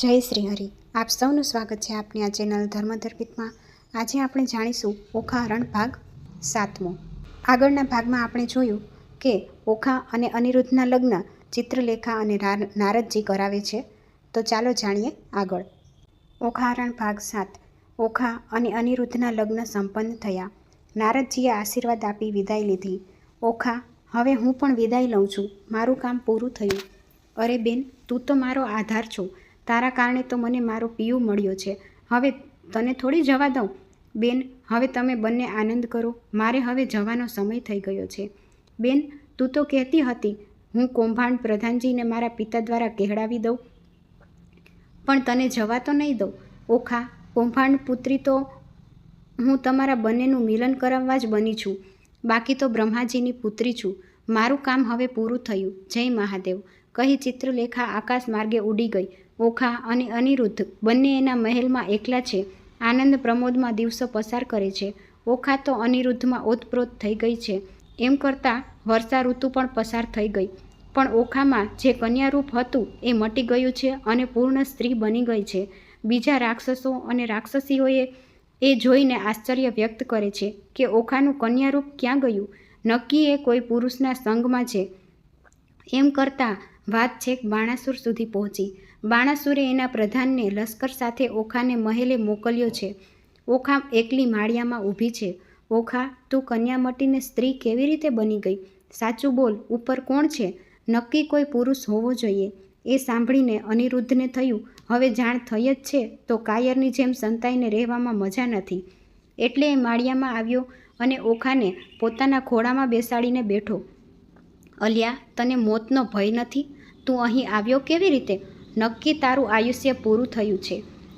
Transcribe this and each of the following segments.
જય શ્રી હરિ. આપ સૌનું સ્વાગત છે આપની આ ચેનલ ધર્મધર્મિતમાં. આજે આપણે જાણીશું ઓખા હરણ ભાગ 7મો. આગળના ભાગમાં આપણે જોયું કે ઓખા અને અનિરુદ્ધના લગ્ન ચિત્રલેખા અને નારદજી કરાવે છે. તો ચાલો જાણીએ આગળ. ઓખા હરણ ભાગ 7. ઓખા અને અનિરુદ્ધના લગ્ન સંપન્ન થયા. નારદજીએ આશીર્વાદ આપી વિદાય લીધી. ઓખા, હવે હું પણ વિદાય લઉં છું. મારું કામ પૂરું થયું. અરે બેન, તું તો મારો આધાર છો. તારા કારણે તો મને મારો પિયું મળ્યો છે. હવે તને થોડી જવા દઉં. બેન, હવે તમે બંને આનંદ કરો. મારે હવે જવાનો સમય થઈ ગયો છે. બેન, તું તો કહેતી હતી હું કૌભાંડ પ્રધાનજીને મારા પિતા દ્વારા કહેવડાવી દઉં, પણ તને જવા તો નહીં દઉં. ઓખા, કૌભાંડ પુત્રી તો હું તમારા બંનેનું મિલન કરાવવા જ બની છું. બાકી તો બ્રહ્માજીની પુત્રી છું. મારું કામ હવે પૂરું થયું. જય મહાદેવ, કહી ચિત્રલેખા આકાશ માર્ગે ઉડી ગઈ. ઓખા અને અનિરુદ્ધ બંને એના મહેલમાં એકલા છે. આનંદ પ્રમોદમાં દિવસો પસાર કરે છે. ઓખા તો અનિરુદ્ધમાં ઓતપ્રોત થઈ ગઈ છે. એમ કરતાં વર્ષા ઋતુ પણ પસાર થઈ ગઈ. પણ ઓખામાં જે કન્યારૂપ હતું એ મટી ગયું છે અને પૂર્ણ સ્ત્રી બની ગઈ છે. બીજા રાક્ષસો અને રાક્ષસીઓએ એ જોઈને આશ્ચર્ય વ્યક્ત કરે છે કે ઓખાનું કન્યારૂપ ક્યાં ગયું. નક્કી એ કોઈ પુરુષના સંગમાં છે. એમ કરતાં વાત છેક બાણાસુર સુધી પહોંચી. બાણાસુરે એના પ્રધાનને લશ્કર સાથે ઓખાને મહેલે મોકલ્યો છે. ઓખા એકલી માળિયામાં ઊભી છે. ઓખા, તું કન્યા મટીને સ્ત્રી કેવી રીતે બની ગઈ? સાચું બોલ, ઉપર કોણ છે? નક્કી કોઈ પુરુષ હોવો જોઈએ. એ સાંભળીને અનિરુદ્ધને થયું, હવે જાણ થઈ જ છે તો કાયરની જેમ સંતાઈને રહેવામાં મજા નથી. એટલે એ માળિયામાં આવ્યો અને ઓખાને પોતાના ખોળામાં બેસાડીને બેઠો. અલ્યા, તને મોતનો ભય નથી? તું અહીં આવ્યો કેવી રીતે? નક્કી તારું આયુષ્ય પૂરું થયું છે.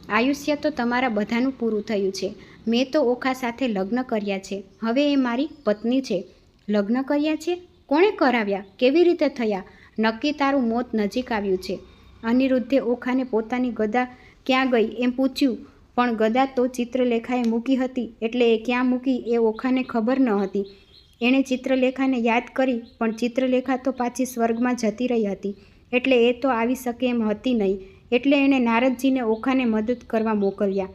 આયુષ્ય તો તમારા બધાનું પૂરું થયું છે. મેં તો ઓખા સાથે લગ્ન કર્યા છે. હવે એ મારી પત્ની છે. લગ્ન કર્યા છે? કોણે કરાવ્યા? કેવી રીતે થયા? નક્કી તારું મોત નજીક આવ્યું છે. અનિરુદ્ધે ઓખાને પોતાની ગદા ક્યાં ગઈ એમ પૂછ્યું, પણ ગદા તો ચિત્રલેખાએ મૂકી હતી, એટલે એ ક્યાં મૂકી એ ઓખાને ખબર ન હતી. એણે ચિત્રલેખાને યાદ કરી, પણ ચિત્રલેખા તો પાછી સ્વર્ગમાં જતી રહી હતી, એટલે એ તો આવી શકે એમ હતી નહીં. એટલે એણે નારદજીને ઓખાને મદદ કરવા મોકલ્યા.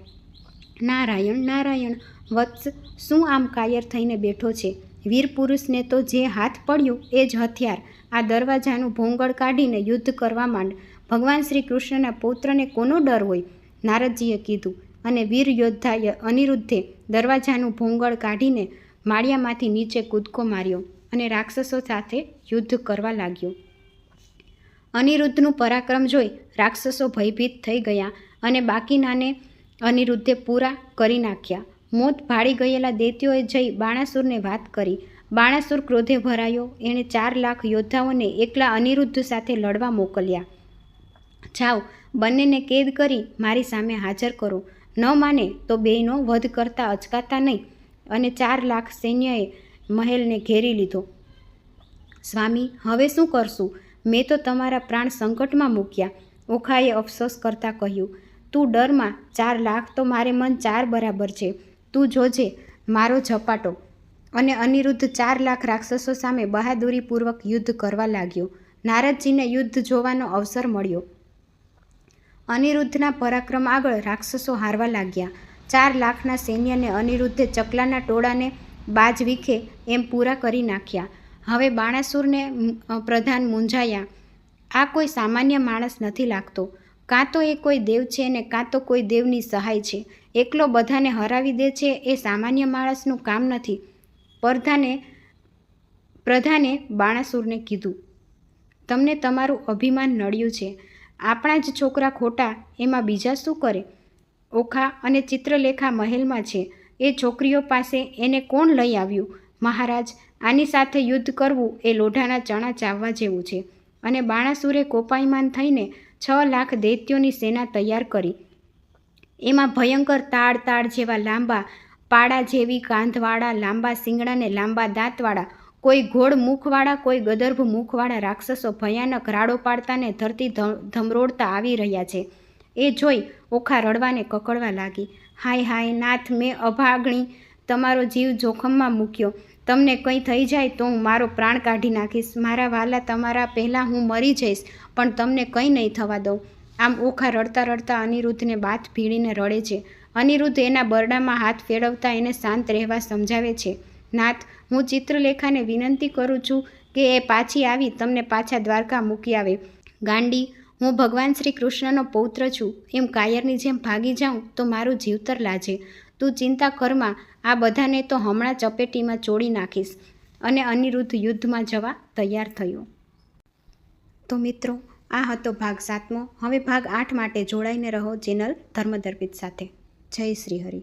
નારાયણ નારાયણ, વત્સ, શું આમ કાયર થઈને બેઠો છે? વીર પુરુષને તો જે હાથ પડ્યું એ જ હથિયાર. આ દરવાજાનું ભોંગળ કાઢીને યુદ્ધ કરવા માંડ. ભગવાન શ્રી કૃષ્ણના પૌત્રને કોનો ડર હોય? નારદજીએ કીધું. અને વીર યોદ્ધા અનિરુદ્ધે દરવાજાનું ભોંગળ કાઢીને માળિયામાંથી નીચે કૂદકો માર્યો અને રાક્ષસો સાથે યુદ્ધ કરવા લાગ્યો. અનિરુદ્ધનું પરાક્રમ જોઈ રાક્ષસો ભયભીત થઈ ગયા અને બાકીનાને અનિરુદ્ધે પૂરા કરી નાખ્યા. મોત ભાળી ગયેલા દૈત્યોએ જઈ બાણાસુરને વાત કરી. બાણાસુર ક્રોધે ભરાયો. એણે 4 લાખ યોદ્ધાઓને એકલા અનિરુદ્ધ સાથે લડવા મોકલ્યા. જાઓ, બંનેને કેદ કરી મારી સામે હાજર કરો. ન માને તો બેયનો વધ કરતા અચકાતા નહીં. અને 4 લાખ સૈન્યએ મહેલને ઘેરી લીધો. સ્વામી, હવે શું કરશું? મેં તો તમારા પ્રાણ સંકટમાં મૂક્યા. ઓખાએ અફસોસ કરતાં કહ્યું, તું ડરમાં. 4 લાખ તો મારે મન 4 બરાબર છે. તું જોજે મારો ઝપાટો. અને અનિરુદ્ધ 4 લાખ રાક્ષસો સામે બહાદુરીપૂર્વક યુદ્ધ કરવા લાગ્યો. નારદજીને યુદ્ધ જોવાનો અવસર મળ્યો. અનિરુદ્ધના પરાક્રમ આગળ રાક્ષસો હારવા લાગ્યા. 4 લાખના સૈન્યને અનિરુદ્ધે ચકલાના ટોળાને બાજ વીખે એમ પૂરા કરી નાખ્યા. હવે બાણાસુરને પ્રધાન મૂંઝાયા. આ કોઈ સામાન્ય માણસ નથી લાગતો. કાં તો એ કોઈ દેવ છે ને કાં તો કોઈ દેવની સહાય છે. એકલો બધાને હરાવી દે છે એ સામાન્ય માણસનું કામ નથી. પ્રધાને બાણાસુરને કીધું, તમને તમારું અભિમાન નડ્યું છે. આપણા જ છોકરા ખોટા, એમાં બીજા શું કરે? ઓખા અને ચિત્રલેખા મહેલમાં છે. એ છોકરીઓ પાસે એને કોણ લઈ આવ્યું? મહારાજ, આની સાથે યુદ્ધ કરવું એ લોઢાના ચણા ચાવવા જેવું છે. અને બાણાસુરે કોપાયમાન થઈને 6 લાખ દૈત્યોની સેના તૈયાર કરી. એમાં ભયંકર તાડ જેવા લાંબા, પાડા જેવી કાંધવાળા, લાંબા શિંગડા ને લાંબા દાંતવાળા, કોઈ ઘોડ મુખવાળા, કોઈ ગદર્ભ મુખવાળા રાક્ષસો ભયાનક રાડો પાડતા ને ધરતી ધમરોડતા આવી રહ્યા છે. એ જોઈ ઓખા રડવાને કકડવા લાગી. હાય હાય નાથ, મેં અભાગણી તમારો જીવ જોખમમાં મૂક્યો. તમને કંઈ થઈ જાય તો હું મારો પ્રાણ કાઢી નાખીશ. મારા વાલા, તમારા પહેલાં હું મરી જઈશ, પણ તમને કંઈ નહીં થવા દઉં. આમ ઓખા રડતા રડતા અનિરુદ્ધને બાથ ભીડીને રડે છે. અનિરુદ્ધ એના બરડામાં હાથ ફેરવતા એને શાંત રહેવા સમજાવે છે. નાથ, હું ચિત્રલેખાને વિનંતી કરું છું કે એ પાછી આવી તમને પાછા દ્વારકા મૂકી આવે. ગાંડી, હું ભગવાન શ્રી કૃષ્ણનો પૌત્ર છું, એમ કાયરની જેમ ભાગી જાઉં તો મારું જીવતર લાજે. તું ચિંતા કરમાં, આ બધાને તો હમણાં ચપેટીમાં ચોળી નાખીશ. અને અનિરુદ્ધ યુદ્ધમાં જવા તૈયાર થયો. તો મિત્રો, આ હતો ભાગ 7મો. હવે ભાગ 8 માટે જોડાઈને રહો ચેનલ ધર્મદર્પિત સાથે. જય શ્રી હરિ.